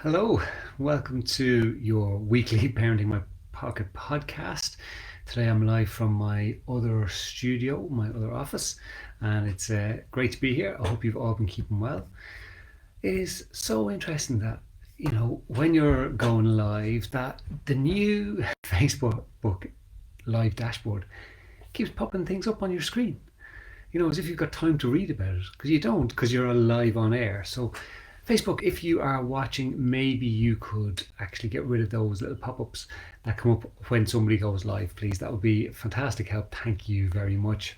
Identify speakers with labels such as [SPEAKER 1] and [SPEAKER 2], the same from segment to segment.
[SPEAKER 1] Hello, welcome to your weekly Parenting My Pocket podcast. Today I'm live from my other studio, my other office, and it's great to be here. I hope you've all been keeping well. It is so interesting that, when you're going live, that the new Facebook live dashboard keeps popping things up on your screen. As if you've got time to read about it, because you don't, because you're live on air. So Facebook, if you are watching, maybe you could actually get rid of those little pop-ups that come up when somebody goes live, please. That would be fantastic help. Thank you very much.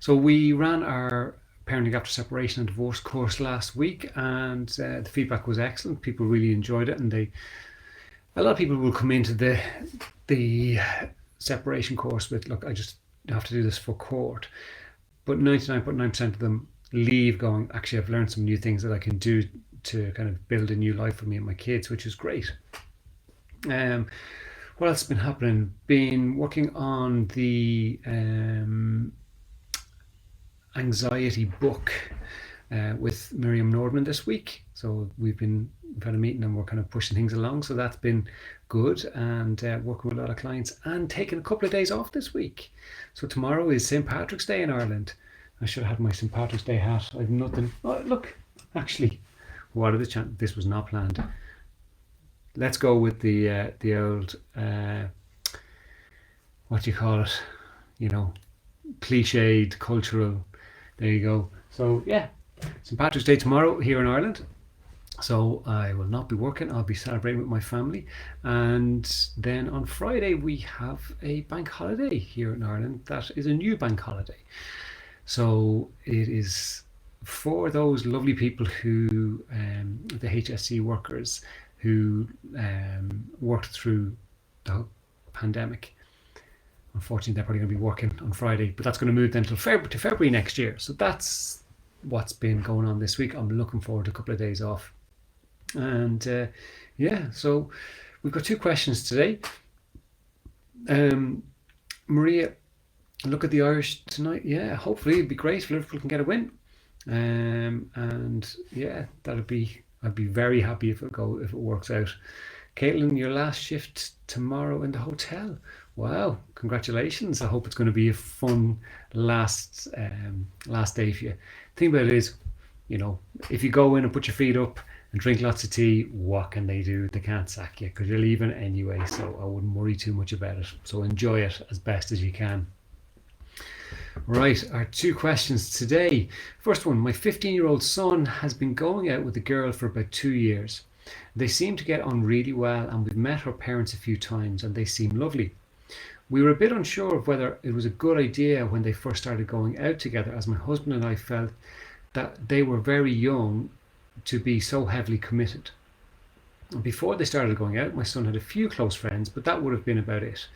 [SPEAKER 1] So we ran our Parenting After Separation and Divorce course last week, and the feedback was excellent. People really enjoyed it, and a lot of people will come into the separation course with, look, I just have to do this for court. But 99.9% of them leave going, actually, I've learned some new things that I can do to kind of build a new life for me and my kids, which is great. What else has been happening? Been working on the anxiety book with Miriam Nordman this week. So we've had a meeting and we're kind of pushing things along. So that's been good, and working with a lot of clients and taking a couple of days off this week. So tomorrow is St. Patrick's Day in Ireland. I should have had my St. Patrick's Day hat. I've nothing. Oh, look, actually, what are the chances? This was not planned. Let's go with the old, what do you call it? Cliched, cultural. There you go. So yeah, St. Patrick's Day tomorrow here in Ireland. So I will not be working. I'll be celebrating with my family. And then on Friday, we have a bank holiday here in Ireland. That is a new bank holiday. So it is for those lovely people who, the HSE workers who worked through the pandemic. Unfortunately, they're probably going to be working on Friday, but that's going to move then to February next year. So that's what's been going on this week. I'm looking forward to a couple of days off. And so we've got two questions today. Maria, look at the Irish tonight. Yeah, hopefully it'd be great if Liverpool can get a win. And yeah, I'd be very happy if it works out. Caitlin, your last shift tomorrow in the hotel. Wow, congratulations. I hope it's going to be a fun last day for you. The thing about it is, if you go in and put your feet up and drink lots of tea, what can they do? They can't sack you because you're leaving anyway, so I wouldn't worry too much about it. So enjoy it as best as you can. Right, our two questions today. First one, my 15-year-old son has been going out with a girl for about 2 years. They seem to get on really well, and we've met her parents a few times and they seem lovely. We were a bit unsure of whether it was a good idea when they first started going out together, as my husband and I felt that they were very young to be so heavily committed. Before they started going out, my son had a few close friends, but that would have been about it.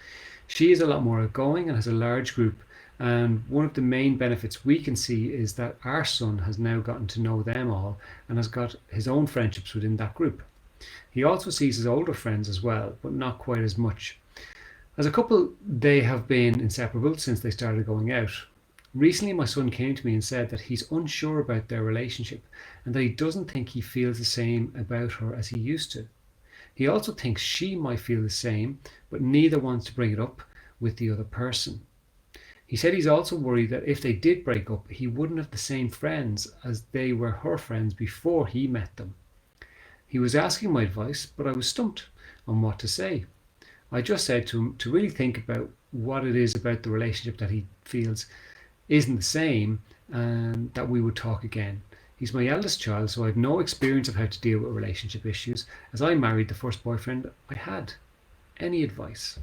[SPEAKER 1] She is a lot more outgoing and has a large group, and one of the main benefits we can see is that our son has now gotten to know them all and has got his own friendships within that group. He also sees his older friends as well, but not quite as much. As a couple, they have been inseparable since they started going out. Recently, my son came to me and said that he's unsure about their relationship and that he doesn't think he feels the same about her as he used to. He also thinks she might feel the same, but neither wants to bring it up with the other person. He said he's also worried that if they did break up, he wouldn't have the same friends as they were her friends before he met them. He was asking my advice, but I was stumped on what to say. I just said to him to really think about what it is about the relationship that he feels isn't the same, and that we would talk again. He's my eldest child, so I have no experience of how to deal with relationship issues, as I married the first boyfriend I had. Any advice?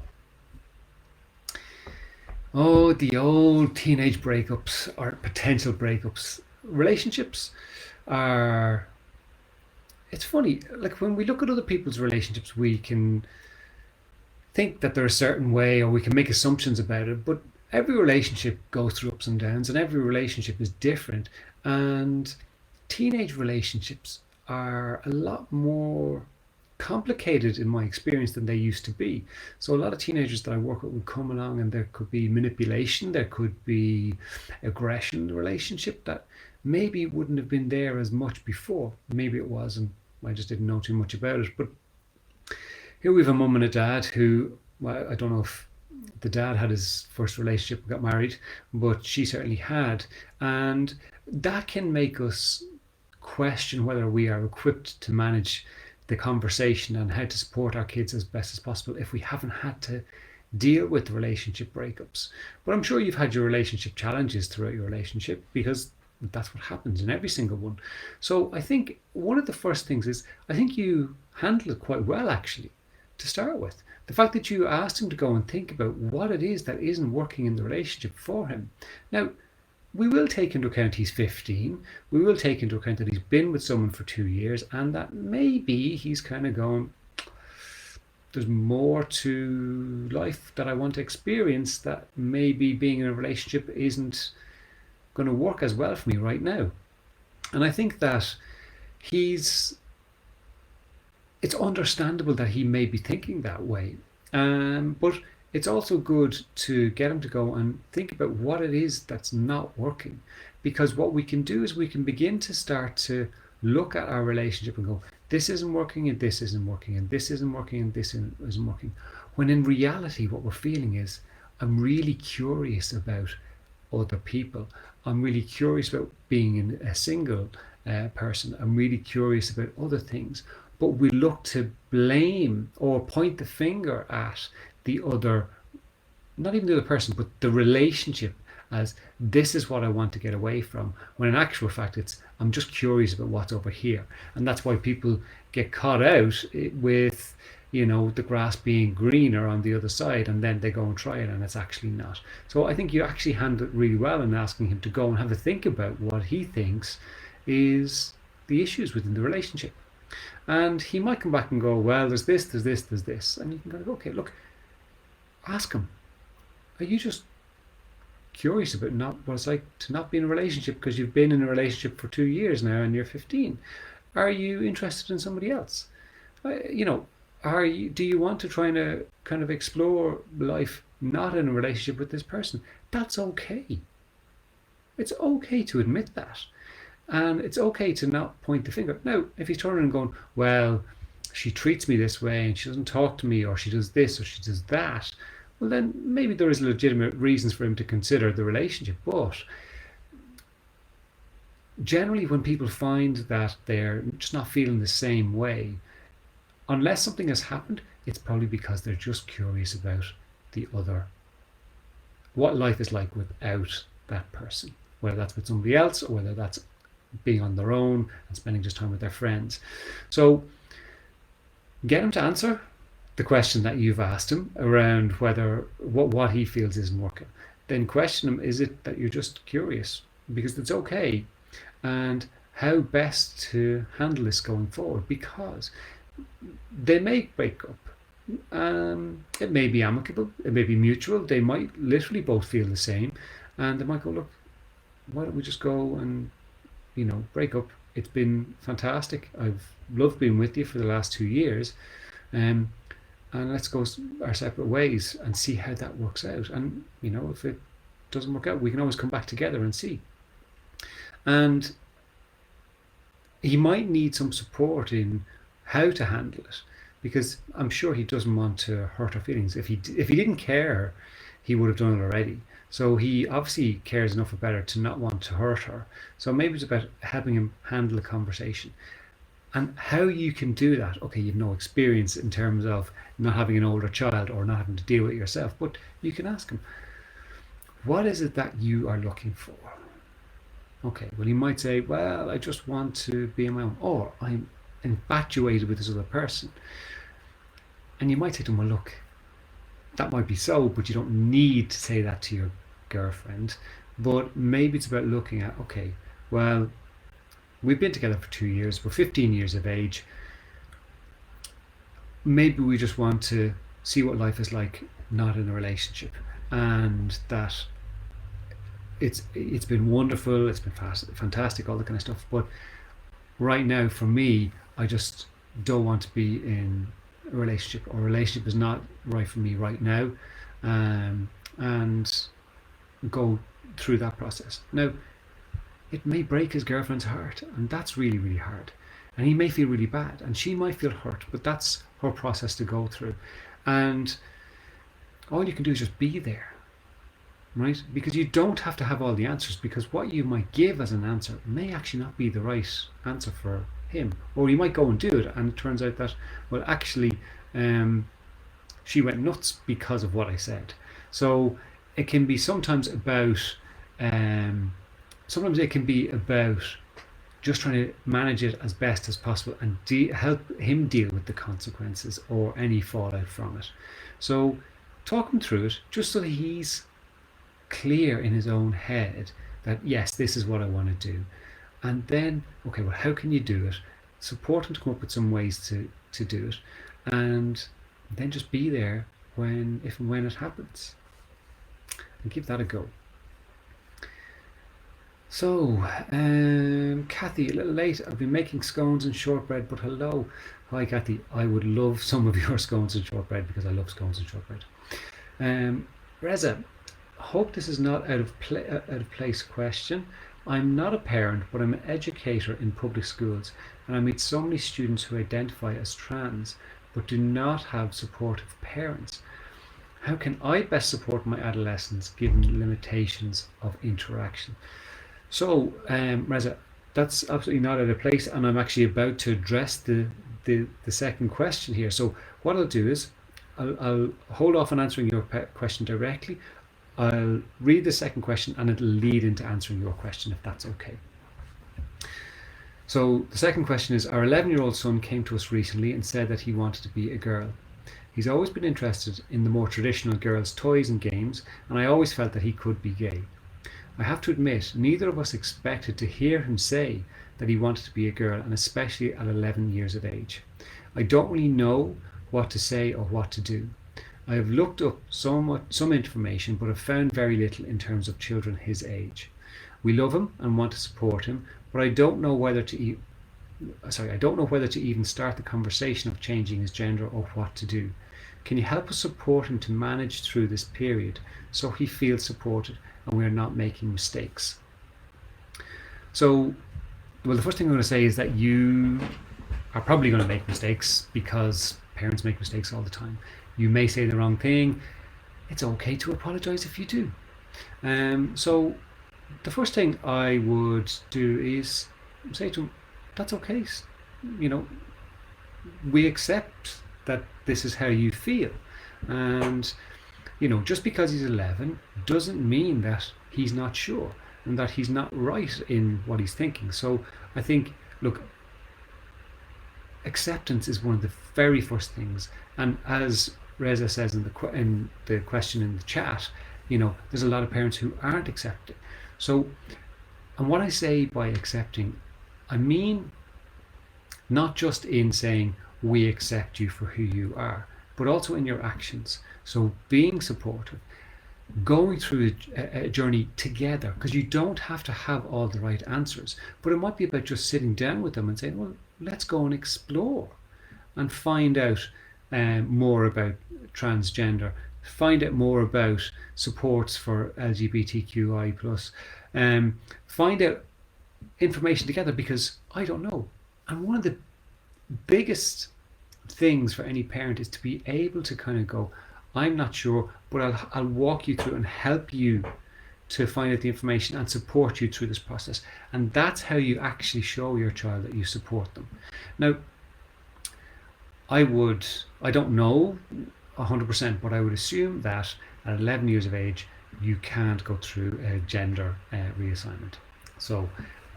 [SPEAKER 1] Oh, the old teenage breakups or potential breakups. Relationships are, it's funny, like when we look at other people's relationships, we can think that they're a certain way or we can make assumptions about it, but every relationship goes through ups and downs and every relationship is different. And teenage relationships are a lot more complicated in my experience than they used to be. So a lot of teenagers that I work with would come along and there could be manipulation, there could be aggression in the relationship that maybe wouldn't have been there as much before. Maybe it was, and I just didn't know too much about it. But here we have a mum and a dad who, well, I don't know if the dad had his first relationship and got married, but she certainly had. And that can make us question whether we are equipped to manage the conversation and how to support our kids as best as possible if we haven't had to deal with the relationship breakups. But I'm sure you've had your relationship challenges throughout your relationship, because that's what happens in every single one. So I think one of the first things is, I think you handle it quite well, actually, to start with. The fact that you asked him to go and think about what it is that isn't working in the relationship for him. Now, we will take into account he's 15. We will take into account that he's been with someone for 2 years, and that maybe he's kind of going, there's more to life that I want to experience, that maybe being in a relationship isn't going to work as well for me right now. And I think that it's understandable that he may be thinking that way. But it's also good to get him to go and think about what it is that's not working. Because what we can do is we can begin to start to look at our relationship and go, this isn't working, and this isn't working, and this isn't working, and this isn't working. When in reality, what we're feeling is, I'm really curious about other people. I'm really curious about being in a single person. I'm really curious about other things. But we look to blame or point the finger at the other, not even the other person, but the relationship, as this is what I want to get away from, when in actual fact it's, I'm just curious about what's over here. And that's why people get caught out with, the grass being greener on the other side, and then they go and try it and it's actually not. So I think you actually handled it really well in asking him to go and have a think about what he thinks is the issues within the relationship. And he might come back and go, well, there's this, there's this, there's this. And you can go, okay, look, ask him, are you just curious about what it's like to not be in a relationship because you've been in a relationship for 2 years now and you're 15? Are you interested in somebody else? Do you want to try and kind of explore life not in a relationship with this person? That's okay. It's okay to admit that. And it's okay to not point the finger. Now, if he's turning and going, well, she treats me this way and she doesn't talk to me, or she does this or she does that, well, then maybe there is legitimate reasons for him to consider the relationship. But generally, when people find that they're just not feeling the same way, unless something has happened, it's probably because they're just curious about the other, what life is like without that person, whether that's with somebody else or whether that's being on their own and spending just time with their friends. So get him to answer the question that you've asked him around whether what he feels isn't working. Then question him, is it that you're just curious? Because it's okay. And how best to handle this going forward, because they may break up. It may be amicable, it may be mutual. They might literally both feel the same, and they might go, look, why don't we just go and break up? It's been fantastic. I've loved being with you for the last 2 years, and let's go our separate ways and see how that works out. And if it doesn't work out, we can always come back together and see. And he might need some support in how to handle it, because I'm sure he doesn't want to hurt her feelings. If he didn't care, he would have done it already. So he obviously cares enough about her to not want to hurt her. So maybe it's about helping him handle the conversation. And how you can do that, okay, you've no experience in terms of not having an older child or not having to deal with it yourself, but you can ask him, what is it that you are looking for? Okay, well, he might say, well, I just want to be on my own, or I'm infatuated with this other person. And you might say to him, well, look, that might be so, but you don't need to say that to your girlfriend. But maybe it's about looking at, okay, well, we've been together for 2 years, we're 15 years of age. Maybe we just want to see what life is like not in a relationship, and that it's been wonderful, it's been fantastic, all that kind of stuff. But right now, for me, I just don't want to be in a relationship, or a relationship is not right for me right now, and go through that process. Now, it may break his girlfriend's heart, and that's really, really hard. and he may feel really bad, and she might feel hurt, but that's her process to go through. And all you can do is just be there, right? Because you don't have to have all the answers, because what you might give as an answer may actually not be the right answer for him. Or you might go and do it, and it turns out that, well, actually, she went nuts because of what I said. So it can be sometimes about, sometimes it can be about just trying to manage it as best as possible and help him deal with the consequences or any fallout from it. So talk him through it just so that he's clear in his own head that, yes, this is what I want to do. And then, okay, well, how can you do it? Support him to come up with some ways to do it. And then just be there if and when it happens. And give that a go. So, Kathy, a little late. I've been making scones and shortbread, but hello. Hi, Kathy. I would love some of your scones and shortbread because I love scones and shortbread. Reza, hope this is not out of place question. I'm not a parent, but I'm an educator in public schools, and I meet so many students who identify as trans, but do not have supportive parents. How can I best support my adolescents given limitations of interaction? So, Reza, that's absolutely not out of place, and I'm actually about to address the second question here. So what I'll do is I'll hold off on answering your question directly. I'll read the second question and it'll lead into answering your question, if that's okay. So the second question is, our 11-year-old son came to us recently and said that he wanted to be a girl. He's always been interested in the more traditional girls' toys and games, and I always felt that he could be gay. I have to admit, neither of us expected to hear him say that he wanted to be a girl, and especially at 11 years of age. I don't really know what to say or what to do. I have looked up some information, but have found very little in terms of children his age. We love him and want to support him, but I don't know whether to even start the conversation of changing his gender or what to do. Can you help us support him to manage through this period so he feels supported and we are not making mistakes? So, well, the first thing I'm going to say is that you are probably going to make mistakes, because parents make mistakes all the time. You may say the wrong thing. It's okay to apologize if you do. So the first thing I would do is say to him, that's okay. You know, we accept that this is how you feel. And, you know, just because he's 11 doesn't mean that he's not sure and that he's not right in what he's thinking. So I think, look, acceptance is one of the very first things. And as Reza says in the question in the chat, you know, there's a lot of parents who aren't accepting. So, and what I say by accepting, I mean not just in saying we accept you for who you are, but also in your actions. So being supportive, going through a journey together, because you don't have to have all the right answers, but it might be about just sitting down with them and saying, well, let's go and explore and find out more about transgender, find out more about supports for LGBTQI+, find out information together, because I don't know. And one of the biggest things for any parent is to be able to kind of go, I'm not sure, but I'll walk you through and help you to find out the information and support you through this process. And that's how you actually show your child that you support them. Now, I don't know 100%, but I would assume that at 11 years of age, you can't go through a gender reassignment. So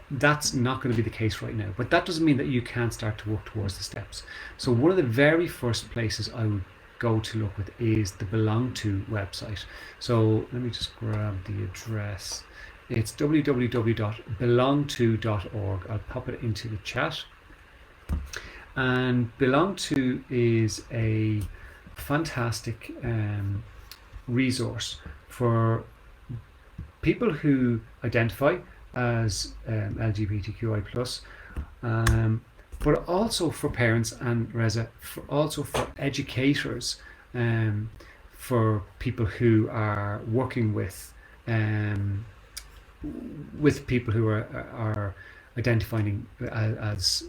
[SPEAKER 1] that's not going to be the case right now, but that doesn't mean that you can't start to work towards the steps. So one of the very first places I would go to look with is the Belong To website. So let me just grab the address. It's www.belongto.org. I'll pop it into the chat. And Belong To is a fantastic resource for people who identify as LGBTQI+, but also for parents, and Reza, also for educators, for people who are working with people who are identifying as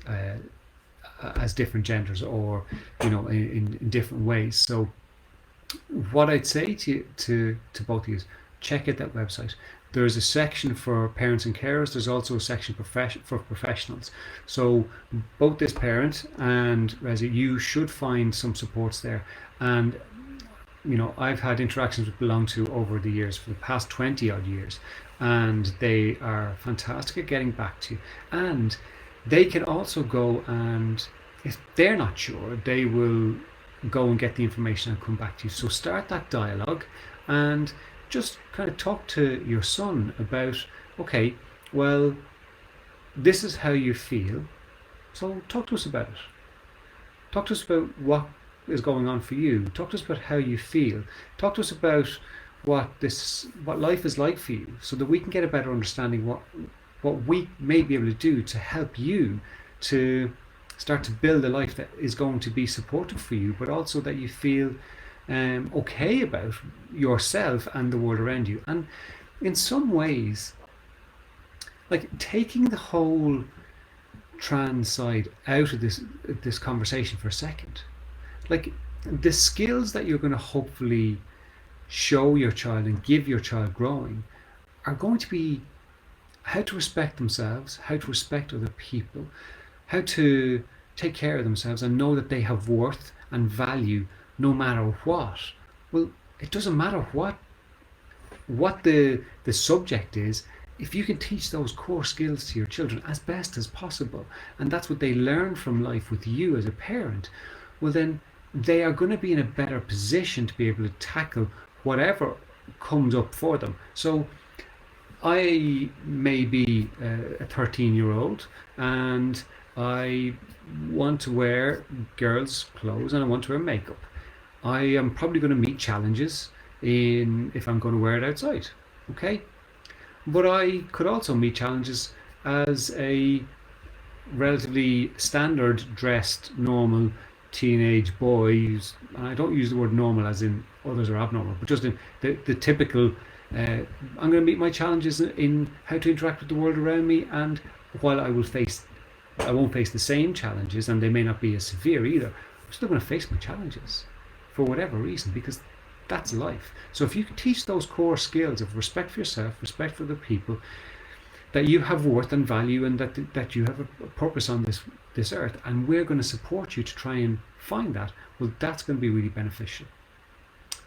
[SPEAKER 1] as different genders, or in different ways. So what I'd say to both of you is check out that website. There's a section for parents and carers. There's also a section for professionals. So both this parent and Reza, you should find some supports there. And I've had interactions with Belong To over the years, for the past 20 odd years, and they are fantastic at getting back to you. And they can also go, and if they're not sure, they will go and get the information and come back to you. So start that dialogue and just kind of talk to your son about, okay, well, this is how you feel, so talk to us about it. Talk to us about what is going on for you. Talk to us about how you feel. Talk to us about what life is like for you, so that we can get a better understanding what we may be able to do to help you to start to build a life that is going to be supportive for you, but also that you feel okay about yourself and the world around you. And in some ways, like, taking the whole trans side out of this conversation for a second, like, the skills that you're going to hopefully show your child and give your child growing are going to be how to respect themselves, how to respect other people, how to take care of themselves and know that they have worth and value no matter what. Well, it doesn't matter what the subject is. If you can teach those core skills to your children as best as possible, and that's what they learn from life with you as a parent, well, then they are going to be in a better position to be able to tackle whatever comes up for them. So I may be a 13-year-old and I want to wear girls' clothes and I want to wear makeup. I am probably going to meet challenges if I'm going to wear it outside, okay? But I could also meet challenges as a relatively standard dressed, normal teenage boy, and I don't use the word normal as in others are abnormal, but just in the typical, I'm going to meet my challenges in how to interact with the world around me, and while I won't face the same challenges, and they may not be as severe either, I'm still going to face my challenges for whatever reason, because that's life. So if you can teach those core skills of respect for yourself, respect for other people, that you have worth and value, and that you have a purpose on this earth, and we're going to support you to try and find that, well, that's going to be really beneficial.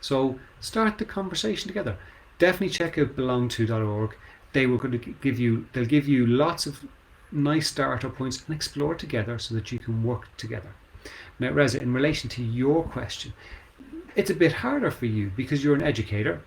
[SPEAKER 1] So start the conversation together. Definitely check out belongto.org. They'll give you lots of nice starter points, and explore together so that you can work together. Now, Reza, in relation to your question, it's a bit harder for you because you're an educator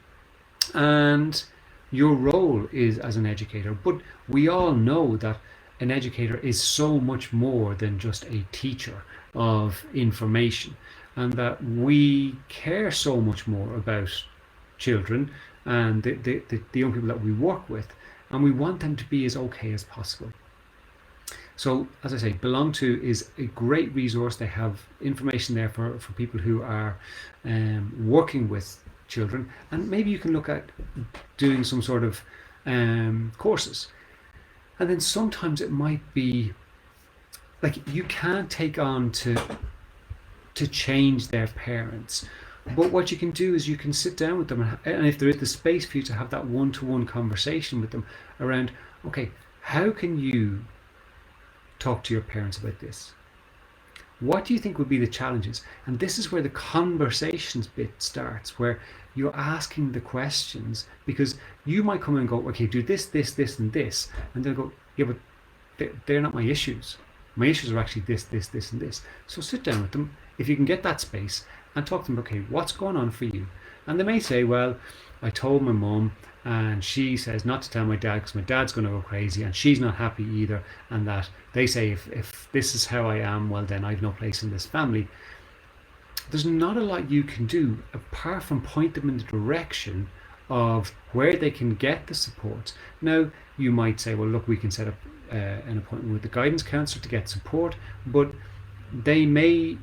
[SPEAKER 1] and your role is as an educator, but we all know that an educator is so much more than just a teacher of information, and that we care so much more about children and the young people that we work with, and we want them to be as okay as possible. So, as I say, Belong To is a great resource. They have information there for people who are working with children, and maybe you can look at doing some sort of courses. And then sometimes it might be like you can't take on to change their parents, but what you can do is you can sit down with them, and if there is the space for you to have that one-to-one conversation with them around, okay, how can you talk to your parents about this? What do you think would be the challenges? And this is where the conversations bit starts, where you're asking the questions, because you might come and go, okay, do this, this, this, and this, and they'll go, yeah, but they're not my issues. My issues are actually this, this, this, and this. So sit down with them, if you can get that space, and talk to them, okay, what's going on for you? And they may say, well, I told my mum, and she says not to tell my dad because my dad's going to go crazy, and she's not happy either, and that they say if this is how I am, well, then I've no place in this family. There's not a lot you can do apart from point them in the direction of where they can get the support. Now, you might say, well, look, we can set up an appointment with the guidance counsellor to get support, but they may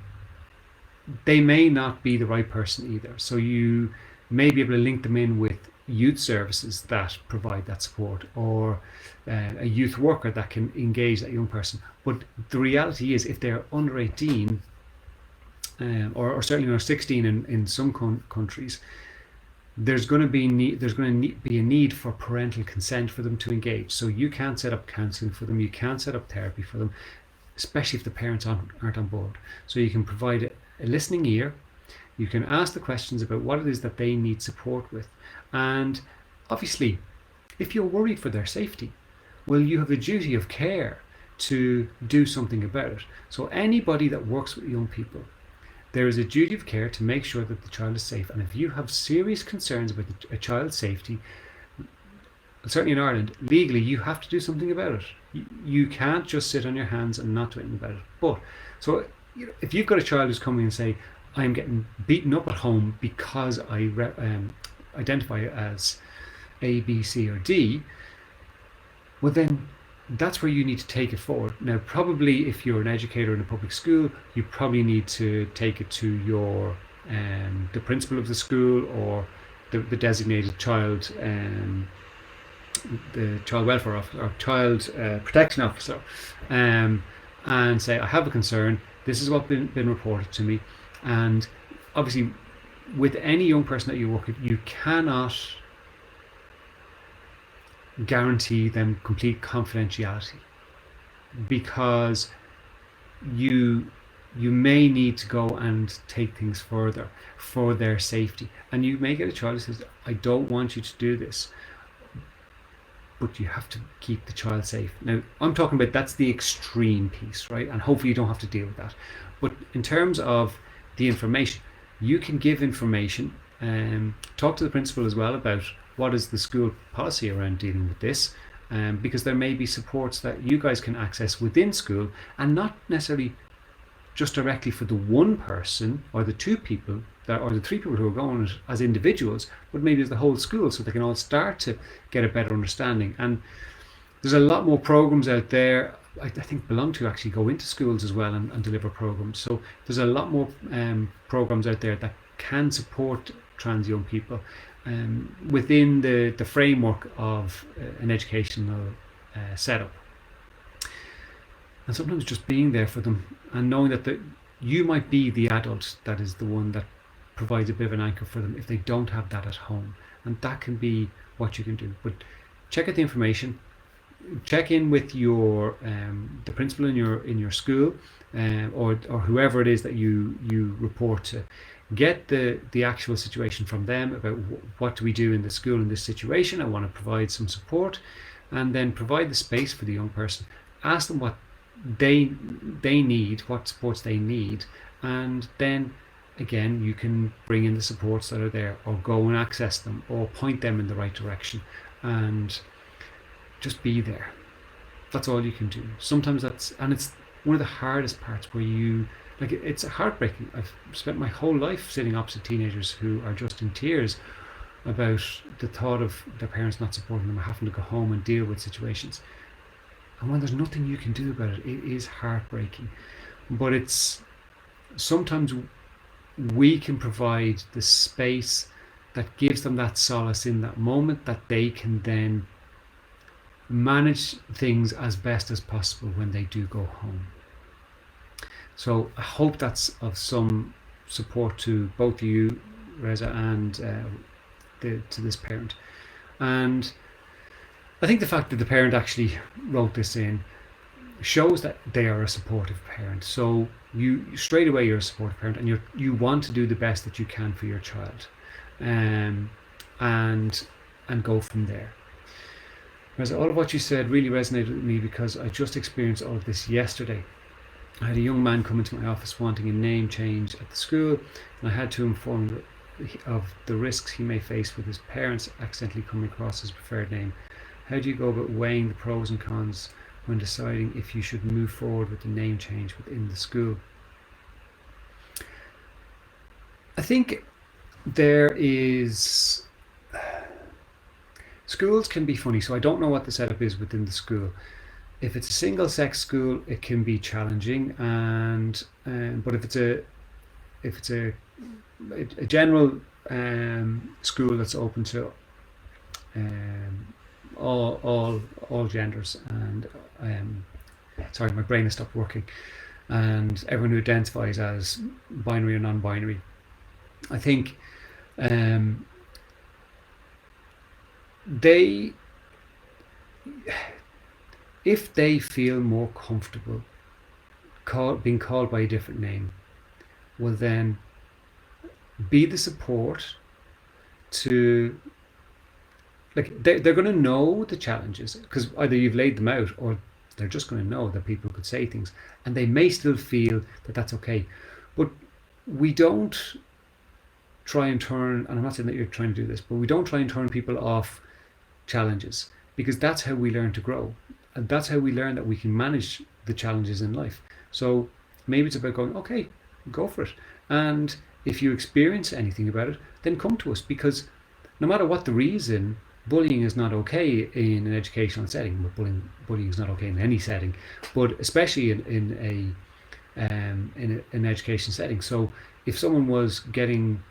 [SPEAKER 1] not be the right person either. So you may be able to link them in with youth services that provide that support, or a youth worker that can engage that young person. But the reality is, if they're under 18, or certainly under 16 in some countries, there's going to be be a need for parental consent for them to engage. So you can't set up counselling for them, you can't set up therapy for them, especially if the parents aren't on board. So you can provide a listening ear. You can ask the questions about what it is that they need support with. And obviously, if you're worried for their safety, well, you have a duty of care to do something about it. So anybody that works with young people, there is a duty of care to make sure that the child is safe. And if you have serious concerns about a child's safety, certainly in Ireland, legally, you have to do something about it. You can't just sit on your hands and not do anything about it. But, so if you've got a child who's coming and say, I'm getting beaten up at home because I identify as A, B, C, or D, well then that's where you need to take it forward. Now, probably if you're an educator in a public school, you probably need to take it to your the principal of the school, or the designated child, the child welfare officer or child protection officer, and say, I have a concern. This is what's been reported to me. And obviously, with any young person that you work with, you cannot guarantee them complete confidentiality, because you may need to go and take things further for their safety. And you may get a child who says, I don't want you to do this, but you have to keep the child safe. Now, I'm talking about, that's the extreme piece, right? And hopefully you don't have to deal with that. But in terms of the information, you can give information, talk to the principal as well about what is the school policy around dealing with this, because there may be supports that you guys can access within school, and not necessarily just directly for the one person or the two people or the three people who are going as individuals, but maybe as the whole school, so they can all start to get a better understanding. And there's a lot more programs out there. I think Belong To actually go into schools as well and deliver programs. So there's a lot more programs out there that can support trans young people within the framework of an educational setup. And sometimes just being there for them and knowing that you might be the adult that is the one that provides a bit of an anchor for them if they don't have that at home. And that can be what you can do. But check out the information. Check in with your the principal in your school, or whoever it is that you report to. Get the actual situation from them about what do we do in the school in this situation. I want to provide some support, and then provide the space for the young person. Ask them what they need, what supports they need, and then again you can bring in the supports that are there, or go and access them, or point them in the right direction, and just be there. That's all you can do. Sometimes it's one of the hardest parts, where it's heartbreaking. I've spent my whole life sitting opposite teenagers who are just in tears about the thought of their parents not supporting them, or having to go home and deal with situations. And when there's nothing you can do about it, it is heartbreaking. But it's sometimes we can provide the space that gives them that solace in that moment, that they can then manage things as best as possible when they do go home. So I hope that's of some support to both of you, Reza, and to this parent. And I think the fact that the parent actually wrote this in shows that they are a supportive parent. So you straight away, you're a supportive parent, and you want to do the best that you can for your child, and go from there. Whereas all of what you said really resonated with me, because I just experienced all of this yesterday. I had a young man come into my office wanting a name change at the school, and I had to inform him of the risks he may face with his parents accidentally coming across his preferred name. How do you go about weighing the pros and cons when deciding if you should move forward with the name change within the school? I think schools can be funny, so I don't know what the setup is within the school. If it's a single-sex school, it can be challenging, but if it's a general school that's open to um, all genders, and sorry, my brain has stopped working, and everyone who identifies as binary or non-binary. I think um, they, if they feel more comfortable being called by a different name, will then be the support to, like, they're going to know the challenges because either you've laid them out, or they're just going to know that people could say things, and they may still feel that that's okay. But we don't try and turn, and I'm not saying that you're trying to do this, but we don't try and turn people off challenges, because that's how we learn to grow, and that's how we learn that we can manage the challenges in life. So maybe it's about going, okay, go for it, and if you experience anything about it, then come to us, because no matter what the reason, bullying is not okay in an educational setting. But bullying is not okay in any setting, but especially in an education setting. So if someone was getting,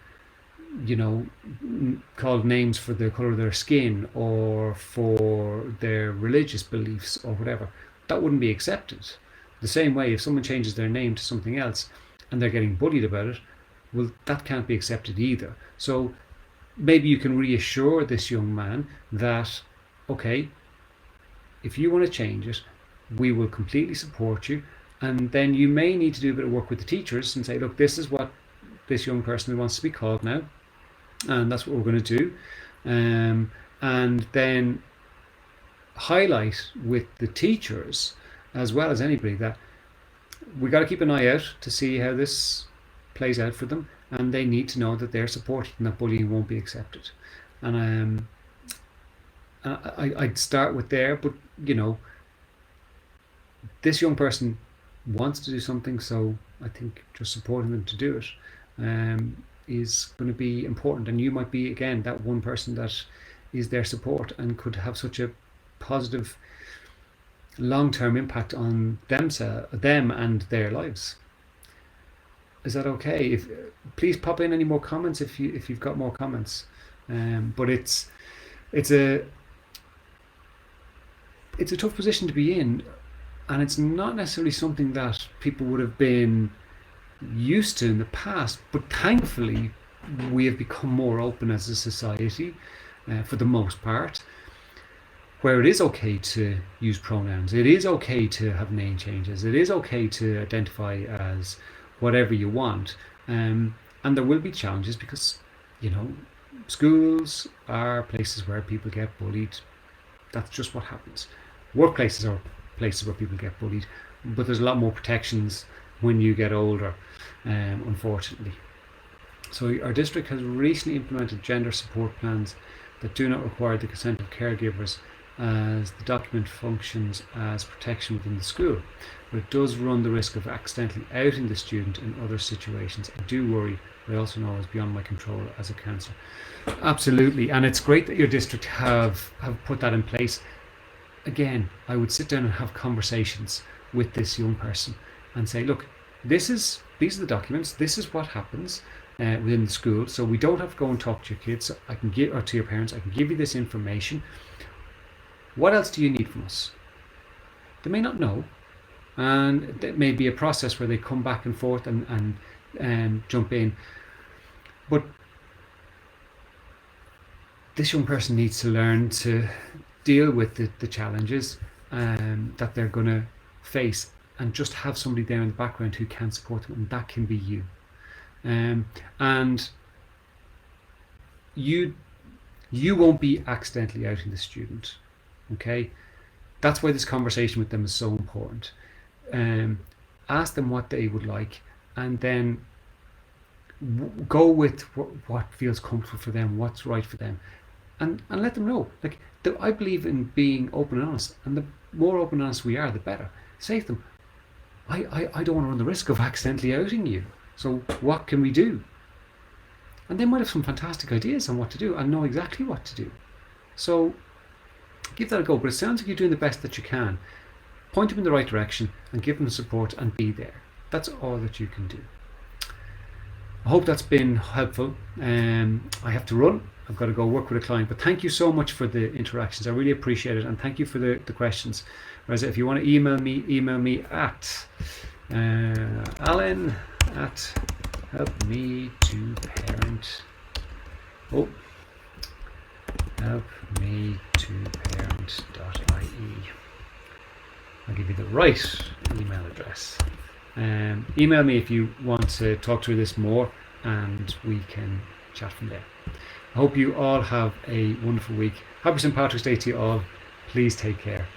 [SPEAKER 1] called names for the color of their skin or for their religious beliefs or whatever, that wouldn't be accepted. The same way, if someone changes their name to something else and they're getting bullied about it, well, that can't be accepted either. So maybe you can reassure this young man that, okay, if you want to change it, we will completely support you. And then you may need to do a bit of work with the teachers and say, look, this is what this young person wants to be called now, and that's what we're going to do. And then highlight with the teachers, as well as anybody, that we got to keep an eye out to see how this plays out for them, and they need to know that they're supported and that bullying won't be accepted. And I'd start with there, but this young person wants to do something, so I think just supporting them to do it is going to be important. And you might be, again, that one person that is their support and could have such a positive long-term impact on them and their lives. Is that okay? If please pop in any more comments if you've got more comments. But it's a tough position to be in, and it's not necessarily something that people would have been used to in the past. But thankfully, we have become more open as a society, for the most part, where it is okay to use pronouns. It is okay to have name changes. It is okay to identify as whatever you want. And there will be challenges because, schools are places where people get bullied. That's just what happens. Workplaces are places where people get bullied, but there's a lot more protections when you get older, unfortunately. So our district has recently implemented gender support plans that do not require the consent of caregivers, as the document functions as protection within the school, but it does run the risk of accidentally outing the student in other situations. I do worry, but I also know it's beyond my control as a counsellor. Absolutely, and it's great that your district have put that in place. Again, I would sit down and have conversations with this young person and say, look, these are the documents, this is what happens within the school, so we don't have to go and talk to your kids. I can give, or to your parents, I can give you this information. What else do you need from us? They may not know, and it may be a process where they come back and forth and jump in. But this young person needs to learn to deal with the challenges that they're going to face, and just have somebody there in the background who can support them, and that can be you. And you won't be accidentally outing the student. Okay, that's why this conversation with them is so important. Ask them what they would like, and then go with what feels comfortable for them, what's right for them, and let them know. Like, I believe in being open and honest, and the more open and honest we are, the better. Say to them, I don't want to run the risk of accidentally outing you, so what can we do? And they might have some fantastic ideas on what to do and know exactly what to do. So give that a go, but it sounds like you're doing the best that you can. Point them in the right direction and give them the support and be there. That's all that you can do. I hope that's been helpful. I have to run. I've got to go work with a client. But thank you so much for the interactions. I really appreciate it. And thank you for the questions. Whereas if you want to email me at Alan at helpmetoparent. Oh, helpmetoparent.ie. I'll give you the right email address. Email me if you want to talk through this more, and we can chat from there. I hope you all have a wonderful week. Happy St. Patrick's Day to you all. Please take care.